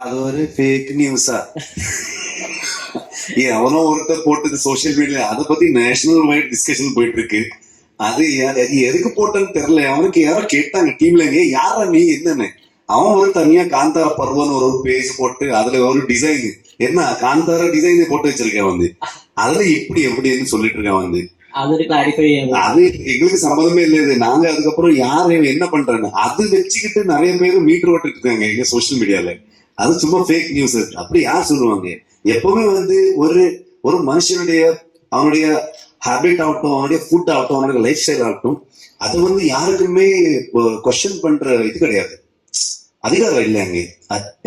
அது ஒரு ஃபேக் நியூஸா? எவனோ ஒருத்தர் போட்டது சோசியல் மீடியா, அதை பத்தி நேஷனல் வைட் டிஸ்கஷன் போயிட்டு இருக்கு. அது எதுக்கு போட்டேன்னு தெரியல. அவனுக்கு யாரோ கேட்டாங்க டீம்ல, யாரா நீ என்னன்னு. அவன் ஒரு தனியா காந்தார பருவன்னு ஒரு பேஜ் போட்டு அதுல ஒரு டிசைன், என்ன காந்தார டிசைன் போட்டு வச்சிருக்கேன் வந்து. அதுல இப்படி எப்படின்னு சொல்லிட்டு இருக்கான் வந்து. அது எங்களுக்கு சம்மதமே இல்லையே. நாங்க அதுக்கப்புறம் யாரு என்ன பண்றாங்க அது வச்சுக்கிட்டு நிறைய பேர் மீட்டர் ஓட்டிட்டு இருக்காங்க எங்க சோசியல் மீடியால. அது சும்மா ஃபேக் நியூஸ். அப்படி யார் சொல்லுவாங்க? எப்பவுமே வந்து ஒரு ஒரு மனுஷனுடைய அவனுடைய ஹேபிட் ஆகட்டும், அவனுடைய ஃபுட் ஆகட்டும், அவனுடைய லைஃப் ஸ்டைல் ஆகட்டும், அது வந்து யாருக்குமே கொஸ்டின் பண்ற இது கிடையாது, அதிகாரம் இல்லை அங்கே.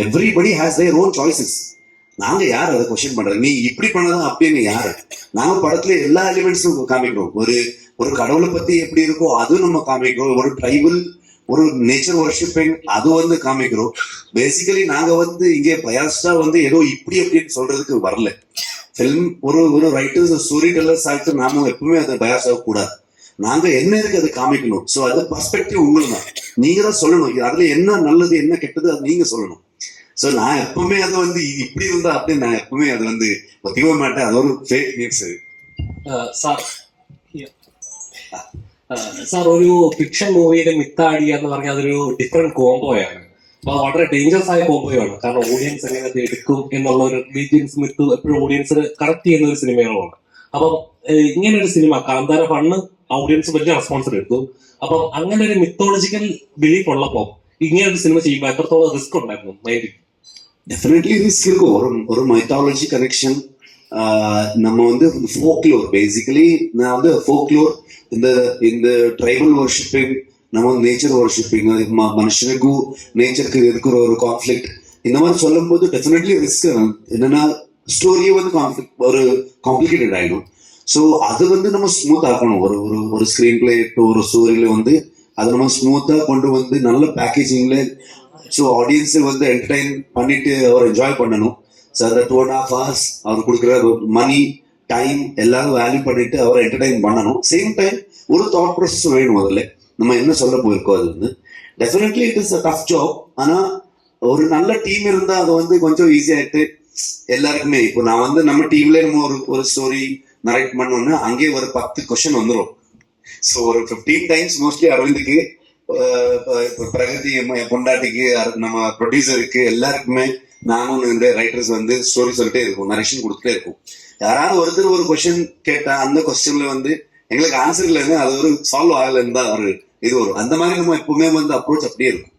Everybody has their own choices. நாங்க யார் அதை கொஸ்டின் பண்றது? நீ இப்படி பண்ணதான் அப்படின்னு யாரு? நாங்க படத்துல எல்லா எலிமெண்ட்ஸும் காமிக்கிறோம். ஒரு ஒரு கடவுளை பத்தி எப்படி இருக்கோ அதுவும் நம்ம காமிக்கிறோம். ஒரு ட்ரைபல், ஒரு நேச்சர் வர்ஷிப்பிங் அது வந்து காமிக்கிறோம். பேசிக்கலி நாங்க வந்து இங்கே பயாஸ்டா வந்து ஏதோ இப்படி அப்படின்னு சொல்றதுக்கு வரல. ஃபிலிம் ஒரு ஒரு ரைட்டர்ஸ் ஸ்டோரி டெல்லர்ஸ் ஆகிட்டு நாம எப்பவுமே அதை பயாஸ் ஆகக்கூடாது. நாங்க என்ன இருக்கு அதை காமிக்கணும். ஸோ அது பர்ஸ்பெக்டிவ் உங்களுக்கு தான், நீங்க தான் சொல்லணும். அதுல என்ன நல்லது என்ன கெட்டது அது நீங்க சொல்லணும். ஸோ நான் எப்பவுமே அதை வந்து இப்படி இருந்தா அப்படின்னு நான் எப்பவுமே அதை வந்து ஒத்திக்க மாட்டேன். அது ഒരു ഫേക്ക് ന്യൂസ്. സാർ ഒരു ഫിക്ഷൻ മൂവിയിലെ മിത്താടി എന്ന് പറഞ്ഞാൽ അതൊരു ഡിഫറെന്റ് കോംബോയാണ്. അപ്പൊ വളരെ ഡേഞ്ചറസ് ആയ കോംബോയാണ്. കാരണം ഓഡിയൻസ് എങ്ങനെ അത് എടുക്കും എന്നുള്ള ഒരു റിലീജിയൻസ് മിത്ത് എപ്പോഴും ഓഡിയൻസിന് കറക്റ്റ് ചെയ്യുന്ന ഒരു സിനിമകളാണ്. അപ്പം ഇങ്ങനെ ഒരു സിനിമ കാന്താര ഫണ്ണ് ഓഡിയൻസ് വലിയ റെസ്പോൺസ് എടുത്തു. അപ്പം അങ്ങനെ ഒരു മിത്തോളജിക്കൽ ബിലീഫ് ഉള്ളപ്പോ ഇങ്ങനെ ഒരു സിനിമ ചെയ്യുമ്പോൾ എത്രത്തോളം റിസ്ക് ഉണ്ടായിരുന്നു മൈൻഡിൽ? டெஃபினெட்லி ரிஸ்க் இருக்கும். ஒரு மைத்தாலஜி கனெக்ஷன். நம்ம வந்து ஃபோக்லோர், பேசிக்கலி நான் வந்து ஃபோக்லோர், இந்த இந்த ட்ரைபல் வர்ஷிப்பிங், நம்ம வந்து நேச்சர் வர்ஷிப்பிங், மனுஷனுக்கும் நேச்சருக்கு இருக்கிற ஒரு கான்ஃபிளிக்ட், இந்த மாதிரி சொல்லும் போது டெஃபினெட்லி ரிஸ்க். என்னன்னா ஸ்டோரியே வந்து ஒரு காம்ப்ளிகேட்டட் ஆகிடும். ஸோ அது வந்து நம்ம ஸ்மூத் ஆக்கணும். ஒரு ஒரு ஒரு ஸ்க்ரீன் பிளே ஒரு ஸ்டோரியில வந்து அதை நம்ம ஸ்மூத்தாக கொண்டு வந்து நல்ல பேக்கேஜிங்ல, ஸோ ஆடியன்ஸை வந்து என்டர்டைன் பண்ணிட்டு அவர் என்ஜாய் பண்ணணும். ஸோ அந்த 2.5 hours அவர் கொடுக்குற மணி டைம் எல்லாரும் வேல்யூ பண்ணிட்டு அவரை என்டர்டைன் பண்ணணும். சேம் டைம் ஒரு தாட் ப்ராசஸ் வேணும். முதல்ல நம்ம என்ன சொல்ல போயிருக்கோம் அது வந்து definitely it is a tough job. ஆனால் ஒரு நல்ல டீம் இருந்தால் அது வந்து கொஞ்சம் ஈஸியாகிட்டு எல்லாருக்குமே. இப்போ நான் வந்து நம்ம டீம்ல நம்ம ஒரு ஒரு ஸ்டோரி நரேட் பண்ணோன்னா அங்கேயே ஒரு 10 கொஸ்டின் வந்துடும். ஸோ ஒரு 15 times மோஸ்ட்லி அரவிந்துக்கு, பிரகதி பொண்டாட்டிக்கு, நம்ம ப்ரொடியூசருக்கு, எல்லாருக்குமே நானும் இந்த ரைட்டர்ஸ் வந்து ஸ்டோரி சொல்லிட்டே இருக்கும், நரேஷன் கொடுத்துட்டே இருக்கும். யாராவது ஒருத்தர் ஒரு கொஸ்டின் கேட்டா அந்த கொஸ்டின்ல வந்து எங்களுக்கு ஆன்சர் இல்லைன்னு, அது ஒரு சால்வ் ஆகலைன்னு தான் ஒரு இது வரும். அந்த மாதிரி நம்ம எப்பவுமே வந்து அப்ரோச் அப்படியே இருக்கும்.